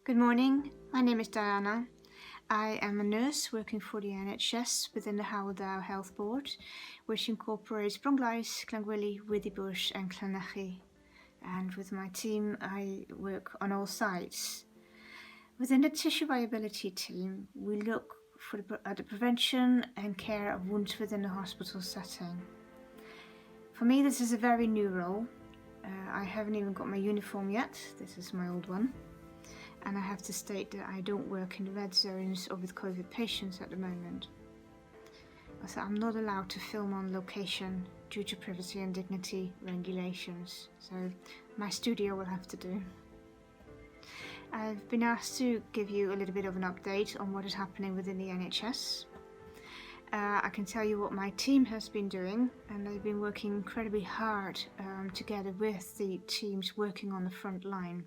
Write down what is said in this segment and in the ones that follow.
Good morning, my name is Diana. I am a nurse working for the NHS within the Hywel Dda Health Board, which incorporates Bronglais, Llangwili, Withybush and Llanelli. And with my team, I work on all sites. Within the tissue viability team, we look at the prevention and care of wounds within the hospital setting. For me, this is a very new role. I haven't even got my uniform yet. This is my old one. And I have to state that I don't work in the red zones or with COVID patients at the moment. So I'm not allowed to film on location due to privacy and dignity regulations. So my studio will have to do. I've been asked to give you a little bit of an update on what is happening within the NHS. I can tell you what my team has been doing, and they've been working incredibly hard together with the teams working on the front line.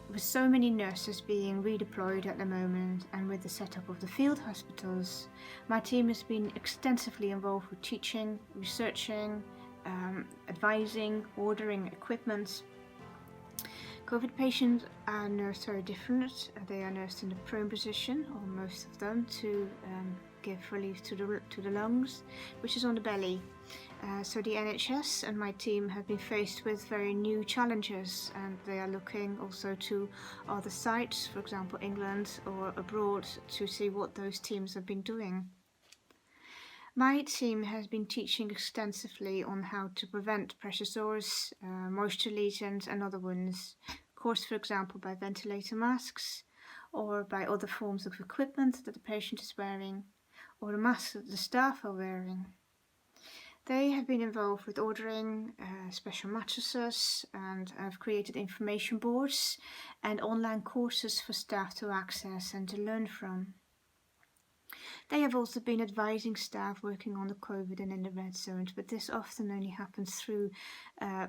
With so many nurses being redeployed at the moment and with the setup of the field hospitals, my team has been extensively involved with teaching, researching, advising, ordering equipment. COVID patients are nursed very different. They are nursed in the prone position, or most of them, to give relief to the lungs, which is on the belly. So the NHS and my team have been faced with very new challenges, and they are looking also to other sites, for example England or abroad, to see what those teams have been doing. My team has been teaching extensively on how to prevent pressure sores, moisture lesions and other wounds, caused for example by ventilator masks or by other forms of equipment that the patient is wearing, or the masks that the staff are wearing. They have been involved with ordering special mattresses and have created information boards and online courses for staff to access and to learn from. They have also been advising staff working on the COVID and in the red zones, but this often only happens through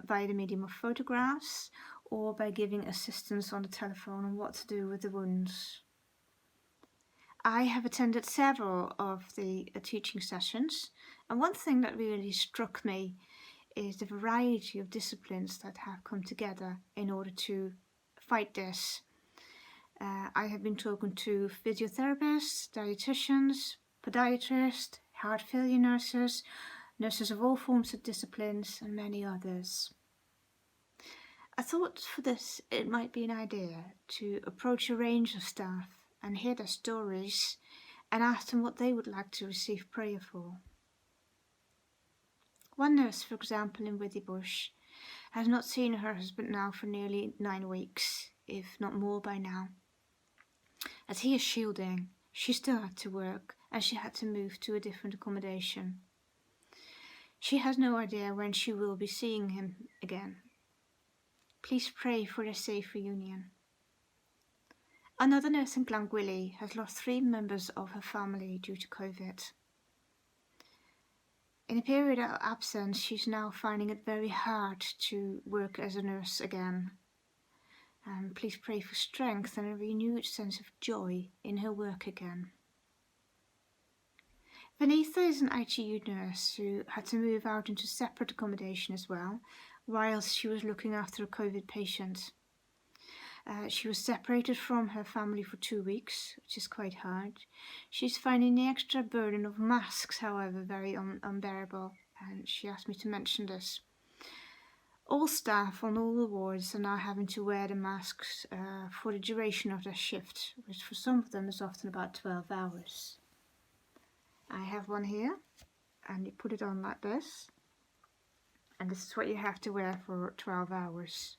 by the medium of photographs or by giving assistance on the telephone on what to do with the wounds. I have attended several of the teaching sessions, and one thing that really struck me is the variety of disciplines that have come together in order to fight this. I have been talking to physiotherapists, dietitians, podiatrists, heart failure nurses, nurses of all forms of disciplines, and many others. I thought for this it might be an idea to approach a range of staff and hear their stories and ask them what they would like to receive prayer for. One nurse, for example, in Withybush, has not seen her husband now for nearly 9 weeks, if not more by now. As he is shielding, she still had to work and she had to move to a different accommodation. She has no idea when she will be seeing him again. Please pray for their safe reunion. Another nurse in Llangwili has lost 3 members of her family due to COVID. In a period of absence, she's now finding it very hard to work as a nurse again. Please pray for strength and a renewed sense of joy in her work again. Vanitha is an ITU nurse who had to move out into separate accommodation as well, whilst she was looking after a COVID patient. She was separated from her family for 2 weeks, which is quite hard. She's finding the extra burden of masks, however, very unbearable, and she asked me to mention this. All staff on all the wards are now having to wear the masks for the duration of their shift, which for some of them is often about 12 hours. I have one here, and you put it on like this, and this is what you have to wear for 12 hours.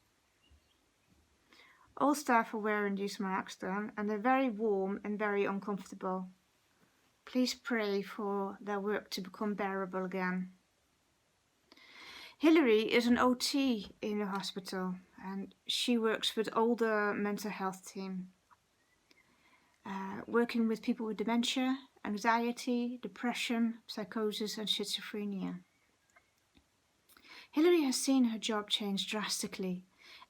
All staff are wearing these masks then, and they're very warm and very uncomfortable. Please pray for their work to become bearable again. Hilary is an OT in the hospital, and she works with older mental health team, working with people with dementia, anxiety, depression, psychosis and schizophrenia. Hilary has seen her job change drastically,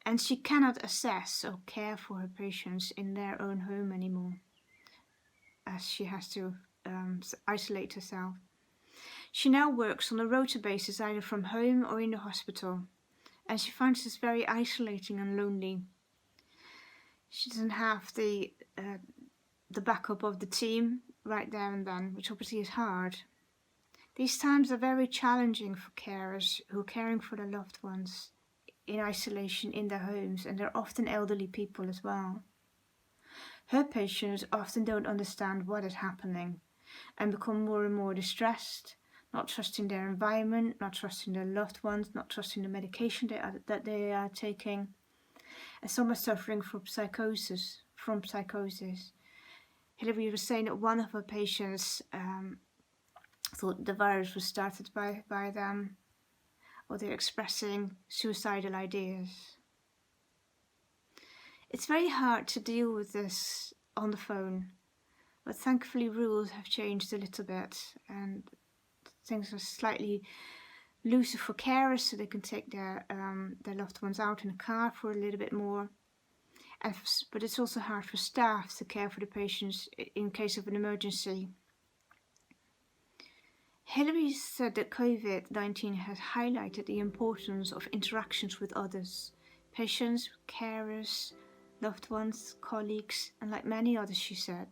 and she cannot assess or care for her patients in their own home anymore, as she has to isolate herself. She now works on a rota basis either from home or in the hospital, and she finds this very isolating and lonely. She doesn't have the backup of the team right there and then, which obviously is hard. These times are very challenging for carers who are caring for their loved ones in isolation in their homes, and they're often elderly people as well. Her patients often don't understand what is happening and become more and more distressed, not trusting their environment, not trusting their loved ones, not trusting the medication that they are taking. And some are suffering from psychosis. Hilary was saying that one of her patients thought the virus was started by them, or they're expressing suicidal ideas. It's very hard to deal with this on the phone, but thankfully rules have changed a little bit and things are slightly looser for carers, so they can take their loved ones out in a car for a little bit more. But it's also hard for staff to care for the patients in case of an emergency. Hilary said that COVID-19 has highlighted the importance of interactions with others, patients, carers, loved ones, colleagues, and like many others, she said,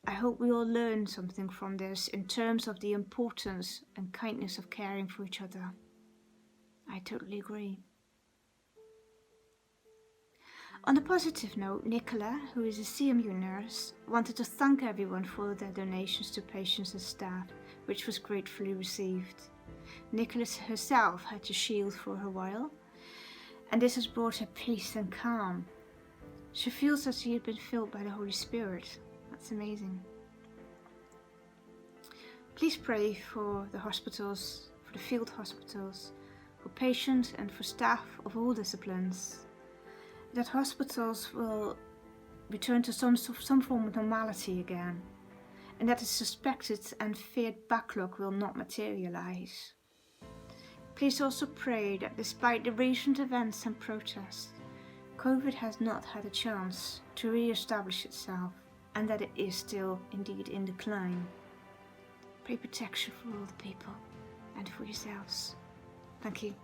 I hope we all learn something from this in terms of the importance and kindness of caring for each other. I totally agree. On a positive note, Nicola, who is a CMU nurse, wanted to thank everyone for their donations to patients and staff, which was gratefully received. Nicola herself had to shield for a while, and this has brought her peace and calm. She feels that she had been filled by the Holy Spirit. That's amazing. Please pray for the hospitals, for the field hospitals, for patients and for staff of all disciplines, that hospitals will return to some form of normality again, and that the suspected and feared backlog will not materialize. Please also pray that despite the recent events and protests, COVID has not had a chance to re-establish itself, and that it is still indeed in decline. Pray protection for all the people and for yourselves. Thank you.